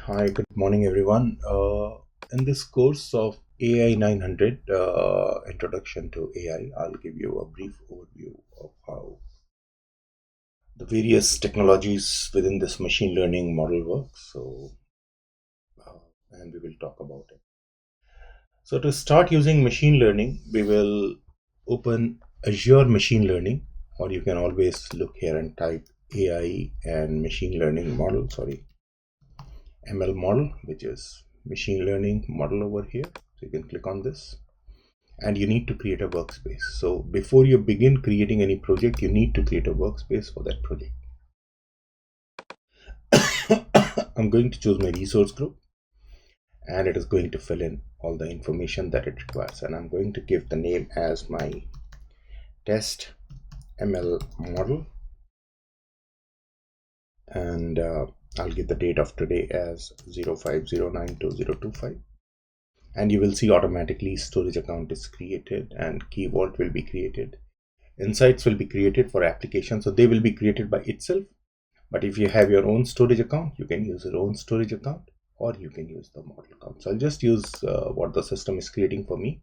Hi, good morning, everyone. In this course of AI 900 Introduction to AI, I'll give you a brief overview of how the various technologies within this machine learning model works. And we will talk about it. So, to start using machine learning, we will open Azure Machine Learning, or you can always look here and type AI and machine learning model. Sorry, ML model, which is machine learning model over here. So you can click on this and you need to create a workspace. So before you begin creating any project, you need to create a workspace for that project. I'm going to choose my resource group and it is going to fill in all the information that it requires. And I'm going to give the name as my test ML model. And I'll give the date of today as 05092025. And you will see automatically storage account is created and key vault will be created. Insights will be created for application, so they will be created by itself. But if you have your own storage account, you can use your own storage account or you can use the model account. So I'll just use what the system is creating for me.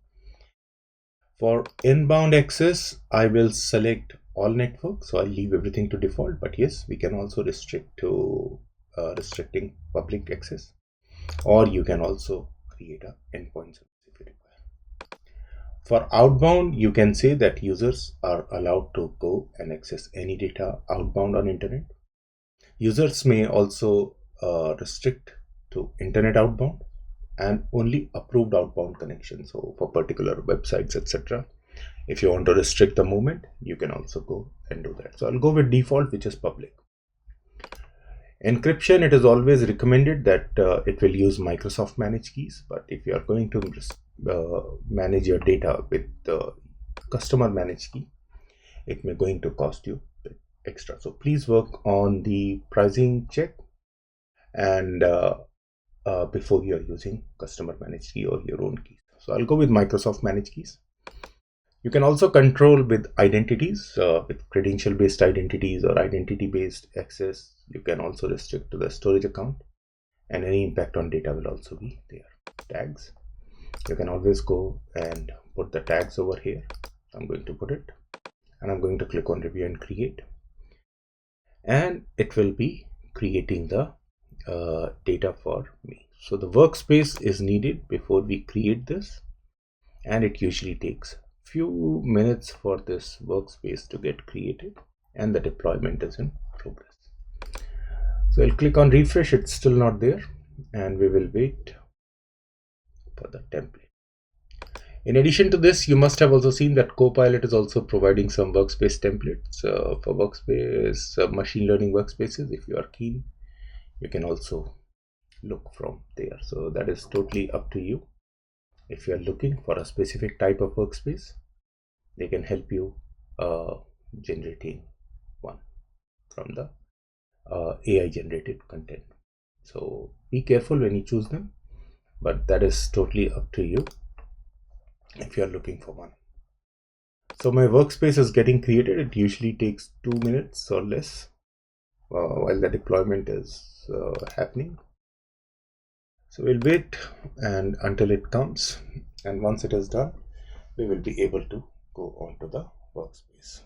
For inbound access, I will select all networks, so I'll leave everything to default. But yes, we can also restrict to restricting public access, or you can also create a endpoint service if you require. For outbound, you can say that users are allowed to go and access any data outbound on internet. Users may also restrict to internet outbound and only approved outbound connections. So for particular websites, etc. If you want to restrict the movement, you can also go and do that. So I'll go with default, which is public. Encryption, it is always recommended that it will use Microsoft managed keys, but if you are going to manage your data with the customer managed key, it may going to cost you extra. So please work on the pricing check and before you are using customer managed key or your own keys. So I'll go with Microsoft managed keys. You can also control with identities, with credential based identities or identity based access. You can also restrict to the storage account and any impact on data will also be there. Tags, you can always go and put the tags over here. I'm going to put it and I'm going to click on review and create, and it will be creating the data for me. So the workspace is needed before we create this, and it usually takes few minutes for this workspace to get created, and the deployment is in progress. So I'll click on refresh. It's still not there, and we will wait for the template. In addition to this, you must have also seen that Copilot is also providing some workspace templates for workspace machine learning workspaces. If you are keen, you can also look from there. So that is totally up to you. If you are looking for a specific type of workspace, they can help you generating one from the AI generated content. So be careful when you choose them, but that is totally up to you if you are looking for one. So my workspace is getting created. It usually takes 2 minutes or less while the deployment is happening. So we'll wait and until it comes, and once it is done, we will be able to go on to the workspace.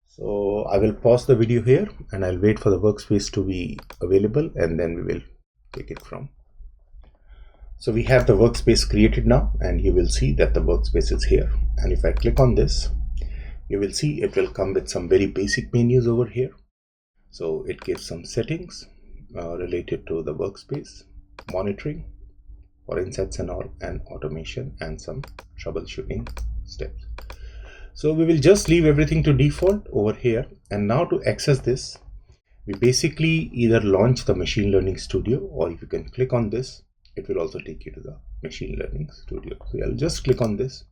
So I will pause the video here and I'll wait for the workspace to be available, and then we will take it from. So we have the workspace created now, and you will see that the workspace is here. And if I click on this, you will see it will come with some very basic menus over here. So it gives some settings related to the workspace, monitoring for insights and all, and automation, and some troubleshooting steps. So we will just leave everything to default over here. And now to access this, we basically either launch the Machine Learning Studio, or if you can click on this, it will also take you to the Machine Learning Studio. So I'll just click on this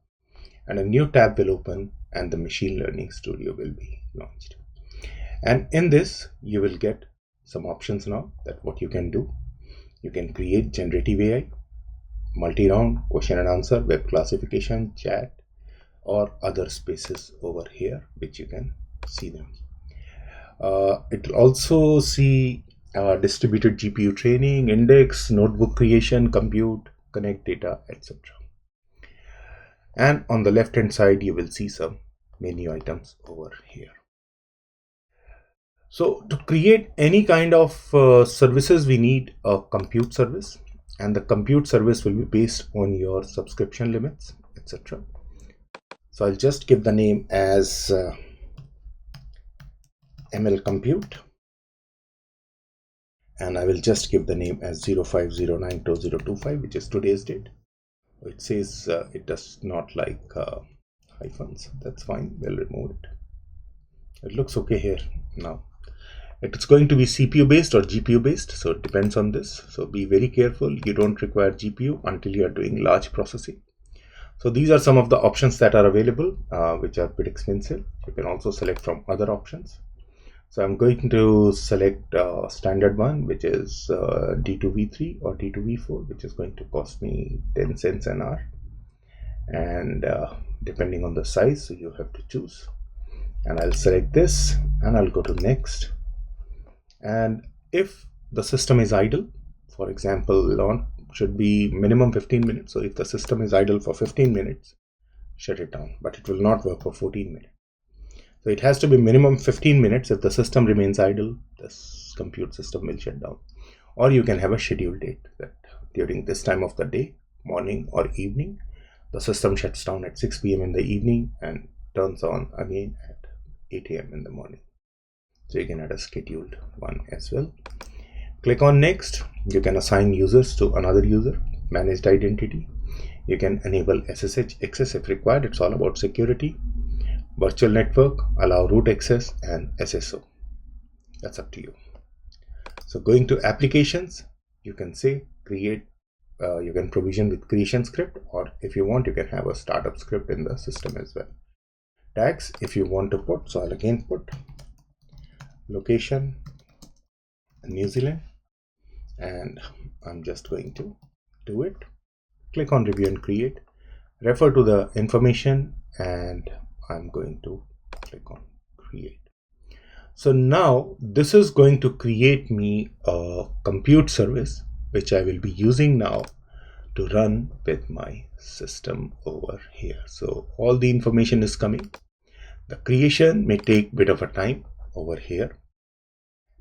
and a new tab will open and the Machine Learning Studio will be launched. And in this, you will get some options now that what you can do. You can create generative AI, multi-round, question and answer, web classification, chat, or other spaces over here, which you can see them. It will also see distributed GPU training, index, notebook creation, compute, connect data, etc. And on the left hand side, you will see some menu items over here. So to create any kind of services, we need a compute service, and the compute service will be based on your subscription limits, etc. So I'll just give the name as ML compute, and I will just give the name as 05092025, which is today's date. It says it does not like hyphens. That's fine. We'll remove it. It looks okay here now. It's going to be CPU based or GPU based, so it depends on this. So be very careful. You don't require GPU until you are doing large processing. So these are some of the options that are available, which are a bit expensive. You can also select from other options. So I'm going to select standard one, which is D2V3 or D2V4, which is going to cost me 10 cents an hour. And depending on the size, so you have to choose. And I'll select this and I'll go to next. And if the system is idle, for example, launch should be minimum 15 minutes. So if the system is idle for 15 minutes, shut it down, but it will not work for 14 minutes. So it has to be minimum 15 minutes. If the system remains idle, this compute system will shut down. Or you can have a scheduled date that during this time of the day, morning or evening, the system shuts down at 6 p.m. in the evening and turns on again at 8 a.m. in the morning. So you can add a scheduled one as well. Click on next. You can assign users to another user, managed identity. You can enable SSH access if required. It's all about security. Virtual network, allow root access, and SSO. That's up to you. So going to applications, you can say create, you can provision with creation script, or if you want, you can have a startup script in the system as well. Tags, if you want to put, so I'll again put location New Zealand, and I'm just going to do it. Click on review and create, refer to the information, and I'm going to click on create. So now this is going to create me a compute service, which I will be using now to run with my system over here. So all the information is coming. The creation may take a bit of a time over here.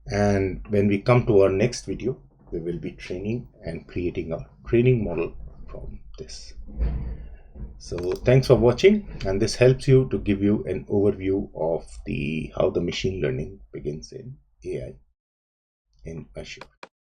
And when we come to our next video, we will be training and creating a training model from this. So thanks for watching, and this helps you to give you an overview of how the machine learning begins in AI in Azure.